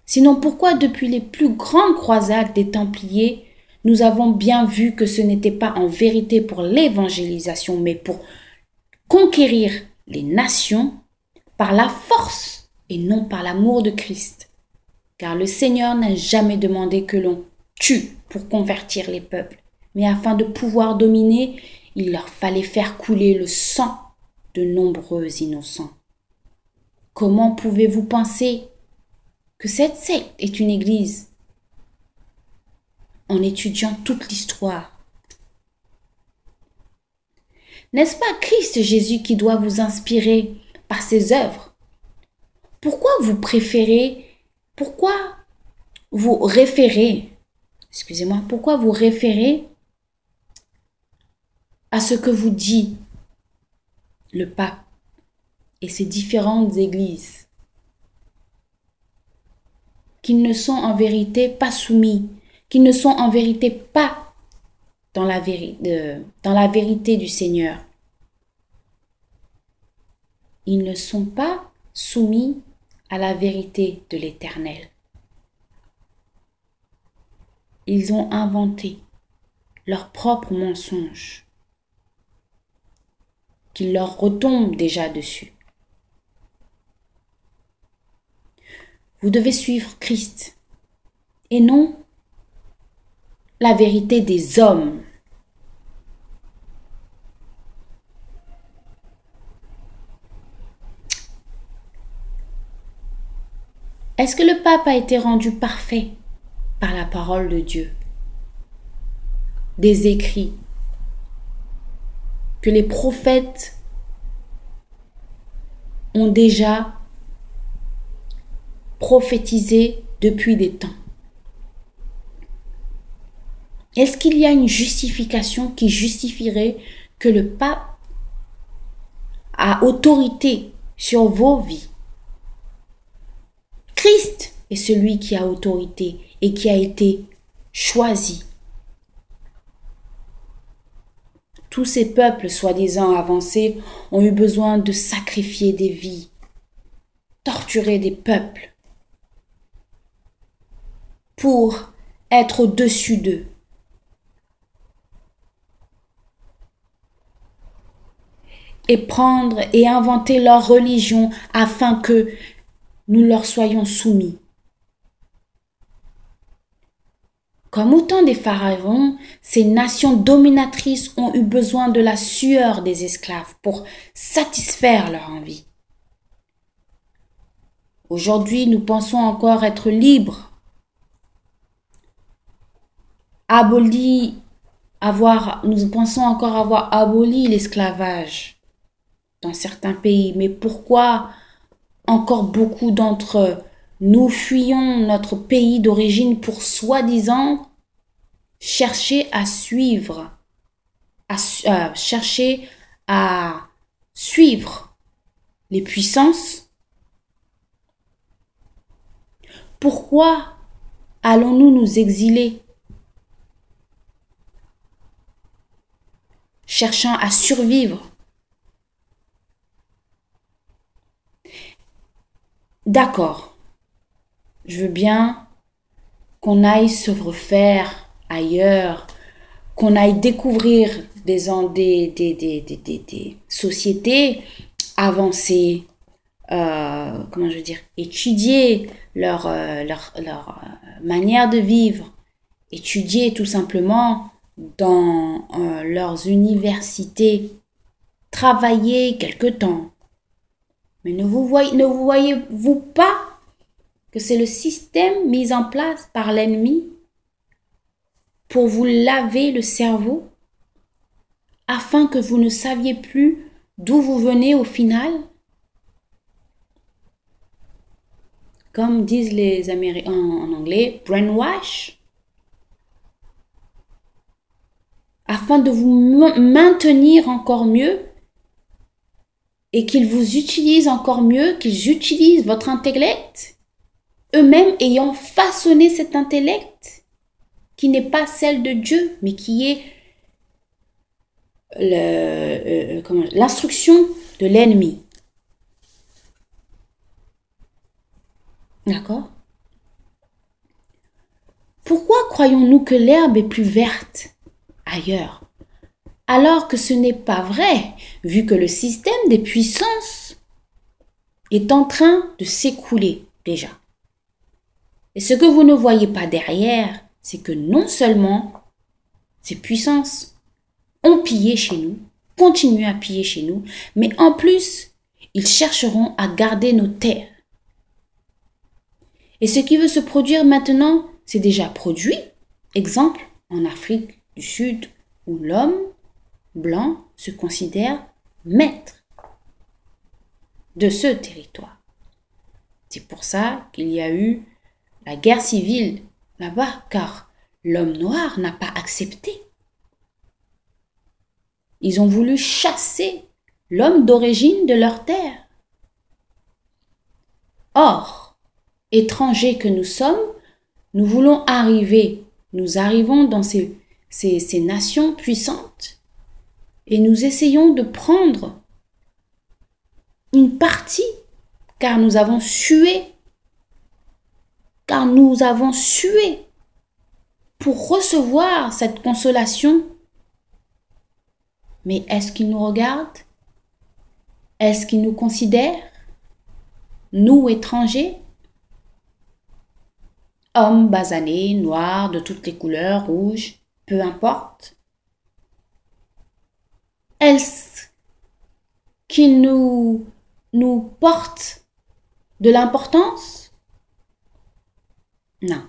Sinon, pourquoi depuis les plus grandes croisades des Templiers, nous avons bien vu que ce n'était pas en vérité pour l'évangélisation, mais pour conquérir les nations par la force et non par l'amour de Christ. Car le Seigneur n'a jamais demandé que l'on tue pour convertir les peuples, mais afin de pouvoir dominer, il leur fallait faire couler le sang de nombreux innocents. Comment pouvez-vous penser que cette secte est une église en étudiant toute l'histoire? N'est-ce pas Christ Jésus qui doit vous inspirer par ses œuvres? Pourquoi vous référez à ce que vous dit le pape et ses différentes églises, qu'ils ne sont en vérité pas soumis, qu'ils ne sont en vérité pas dans la vérité du Seigneur. Ils ne sont pas soumis à la vérité de l'Éternel. Ils ont inventé leurs propres mensonges qui leur retombent déjà dessus. Vous devez suivre Christ et non la vérité des hommes. Est-ce que le pape a été rendu parfait par la parole de Dieu, des écrits que les prophètes ont déjà prophétisé depuis des temps? Est-ce qu'il y a une justification qui justifierait que le pape a autorité sur vos vies? Christ est celui qui a autorité et qui a été choisi. Tous ces peuples soi-disant avancés ont eu besoin de sacrifier des vies, torturer des peuples pour être au-dessus d'eux. Et prendre et inventer leur religion afin que nous leur soyons soumis. Comme au temps des pharaons, ces nations dominatrices ont eu besoin de la sueur des esclaves pour satisfaire leur envie. Aujourd'hui, nous pensons encore être libres, nous pensons encore avoir aboli l'esclavage dans certains pays. Mais pourquoi encore beaucoup d'entre nous fuyons notre pays d'origine pour soi-disant chercher à suivre les puissances? Pourquoi allons-nous nous exiler, cherchant à survivre? D'accord, je veux bien qu'on aille se refaire ailleurs, qu'on aille découvrir des sociétés avancées, étudier leur manière de vivre, étudier tout simplement dans leurs universités, travailler quelque temps. Mais ne vous voyez-vous pas que c'est le système mis en place par l'ennemi pour vous laver le cerveau afin que vous ne saviez plus d'où vous venez au final? Comme disent les Américains en anglais, brainwash. Afin de vous maintenir encore mieux et qu'ils vous utilisent encore mieux, qu'ils utilisent votre intellect, eux-mêmes ayant façonné cet intellect qui n'est pas celle de Dieu, mais qui est l'instruction de l'ennemi. D'accord? croyons-nous que l'herbe est plus verte ailleurs, alors que ce n'est pas vrai, vu que le système des puissances est en train de s'écrouler déjà. Et ce que vous ne voyez pas derrière, c'est que non seulement ces puissances ont pillé chez nous, continuent à piller chez nous, mais en plus, ils chercheront à garder nos terres. Et ce qui veut se produire maintenant, c'est déjà produit. Exemple, en Afrique du Sud, où l'homme blanc se considère maître de ce territoire. C'est pour ça qu'il y a eu la guerre civile là-bas, car l'homme noir n'a pas accepté. Ils ont voulu chasser l'homme d'origine de leur terre. Or, étrangers que nous sommes, nous voulons arriver, nous arrivons dans ces nations puissantes et nous essayons de prendre une partie, car nous avons sué pour recevoir cette consolation. Mais est-ce qu'ils nous regardent? Est-ce qu'ils nous considèrent, nous étrangers? Hommes basanés, noirs, de toutes les couleurs, rouges, peu importe. Est-ce qu'ils nous portent de l'importance? Non.